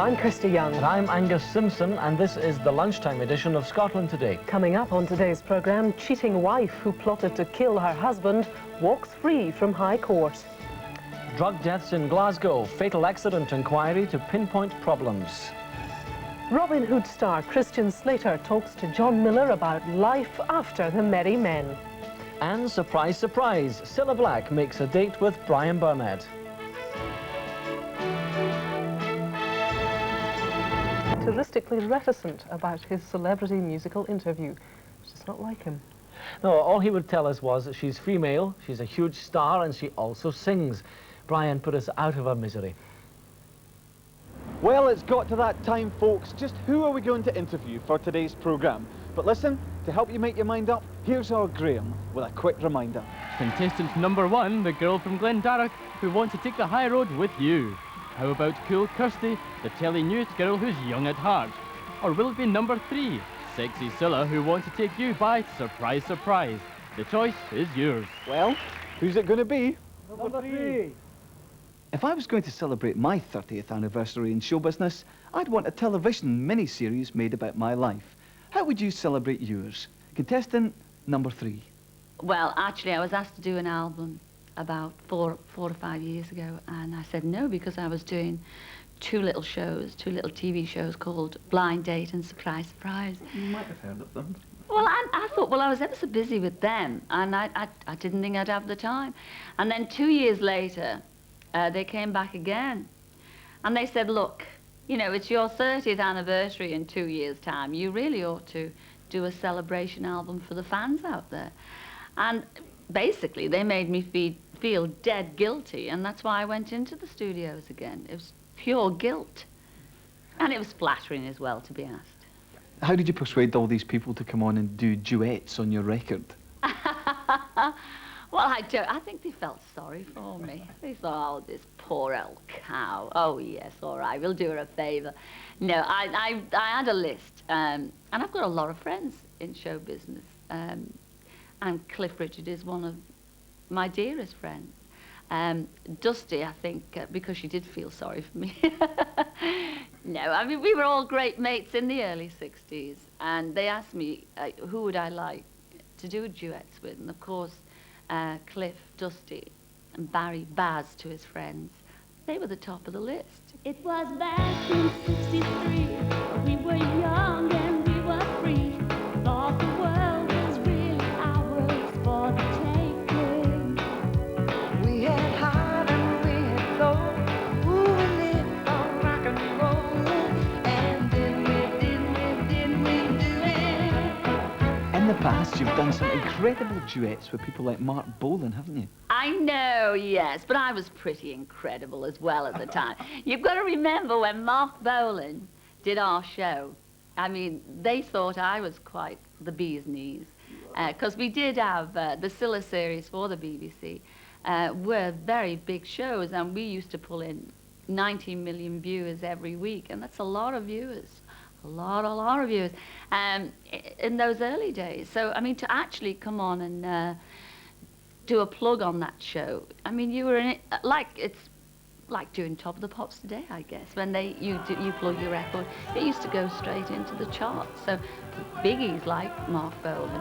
I'm Kirsty Young. And I'm Angus Simpson, and this is the lunchtime edition of Scotland Today. Coming up on today's programme, cheating wife who plotted to kill her husband walks free from High Court. Drug deaths in Glasgow, fatal accident inquiry to pinpoint problems. Robin Hood star Christian Slater talks to John Miller about life after the Merry Men. And surprise, surprise, Cilla Black makes a date with Brian Burnett. Characteristically reticent about his celebrity musical interview. It's just not like him. No, all he would tell us was that she's female, she's a huge star, and she also sings. Brian put us out of our misery. Well, it's got to that time, folks. Just who are we going to interview for today's programme? But listen, to help you make your mind up, here's our Graham with a quick reminder. Contestant number 1, the girl from Glendarroch, who wants to take the high road with you. How about cool Kirsty, the telly news girl who's young at heart? Or will it be number 3, sexy Cilla, who wants to take you by surprise, surprise? The choice is yours. Well, who's it going to be? Number 3. If I was going to celebrate my 30th anniversary in show business, I'd want a television mini-series made about my life. How would you celebrate yours? Contestant number 3. Well, actually, I was asked to do an album about four or 5 years ago, and I said no because I was doing two little TV shows called Blind Date and Surprise Surprise. You might have heard of them. Well, I thought, well, I was ever so busy with them, and I didn't think I'd have the time. And then 2 years later, they came back again, and they said, look, you know, it's your 30th anniversary in 2 years' time. You really ought to do a celebration album for the fans out there. And basically, they made me feel dead guilty, and that's why I went into the studios again. It was pure guilt. And it was flattering as well, to be asked. How did you persuade all these people to come on and do duets on your record? Well, I think they felt sorry for me. They thought, oh, this poor old cow. Oh, yes, all right, we'll do her a favour. No, I had a list, and I've got a lot of friends in show business. And Cliff Richard is one of my dearest friends. Dusty, I think, because she did feel sorry for me. No, I mean, we were all great mates in the early 60s, and they asked me who would I like to do duets with, and of course, Cliff, Dusty, and Barry Baz to his friends. They were the top of the list. It was back in '63, we were young and we were free. Thought the world was really ours for the taking. We had heart and we had soul. Ooh, we lived on rock and roll. And didn't we do it? In the past, you've done some incredible duets with people like Mark Bolan, haven't you? I know, yes, but I was pretty incredible as well at the time. You've got to remember when Mark Bolan did our show, I mean, they thought I was quite the bee's knees, because we did have the Cilla series for the BBC, were very big shows, and we used to pull in 19 million viewers every week, and that's a lot of viewers. A lot of viewers in those early days. So, I mean, to actually come on and do a plug on that show, I mean, you were in it, it's like doing Top of the Pops today, I guess. When you plug your record, it used to go straight into the charts. So, biggies like Mark Bolan,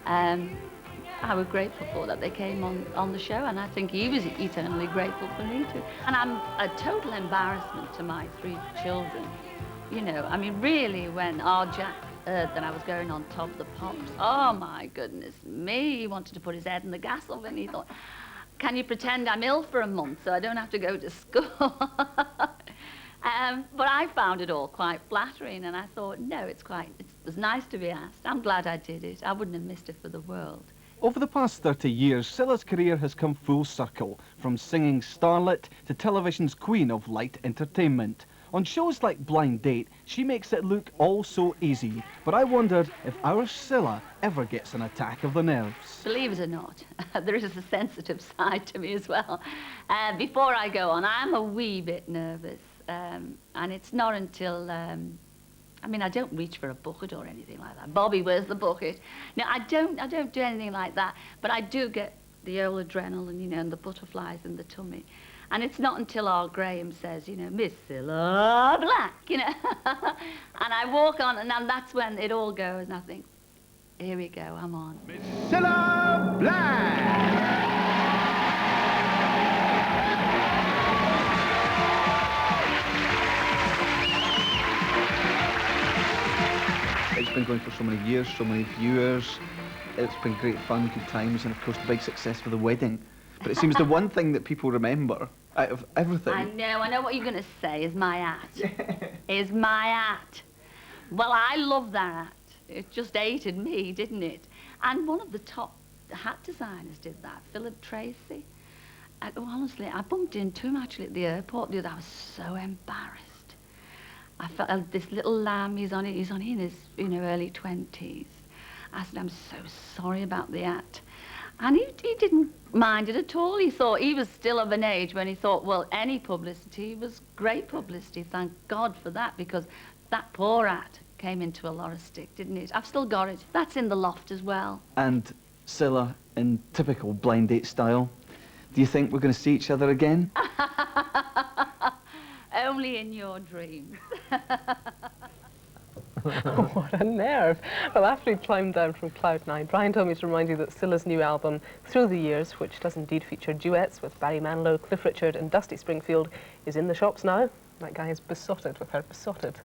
I was grateful for that. They came on the show, and I think he was eternally grateful for me too. And I'm a total embarrassment to my 3 children. You know, I mean, really, when our Jack heard that I was going on Top of the Pops, oh, my goodness me, he wanted to put his head in the gas oven. He thought, can you pretend I'm ill for a month so I don't have to go to school? But I found it all quite flattering, and I thought, no, it was nice to be asked. I'm glad I did it. I wouldn't have missed it for the world. Over the past 30 years, Cilla's career has come full circle, from singing starlet to television's queen of light entertainment. On shows like Blind Date, she makes it look all so easy, but I wondered if our Cilla ever gets an attack of the nerves. Believe it or not, there is a sensitive side to me as well. Before I go on, I'm a wee bit nervous, and it's not until, I mean, I don't reach for a bucket or anything like that. Bobby, where's the bucket? No, I don't do anything like that, but I do get the old adrenaline, you know, and the butterflies in the tummy. And it's not until our Graham says, you know, Miss Cilla Black, you know. And I walk on, and then that's when it all goes, and I think, here we go, I'm on. Cilla Black! It's been going for so many years, so many viewers. It's been great fun, good times, and of course the big success for the wedding. But it seems the one thing that people remember out of everything. I know what you're going to say is my hat. Is my hat. Well, I love that hat. It just aided me, didn't it? And one of the top hat designers did that, Philip Tracy. And honestly, I bumped into him actually at the airport the other day. I was so embarrassed. I felt this little lamb, he's only in his, you know, early 20s. I said, I'm so sorry about the hat. And he didn't mind it at all. He thought he was still of an age when he thought, well, any publicity was great publicity. Thank God for that, because that poor hat came into a lot of stick, didn't it? I've still got it. That's in the loft as well. And Cilla, in typical blind date style, do you think we're going to see each other again? Only in your dreams. What a nerve. Well, after he climbed down from Cloud 9, Brian told me to remind you that Cilla's new album, Through the Years, which does indeed feature duets with Barry Manilow, Cliff Richard and Dusty Springfield, is in the shops now. That guy is besotted with her, besotted.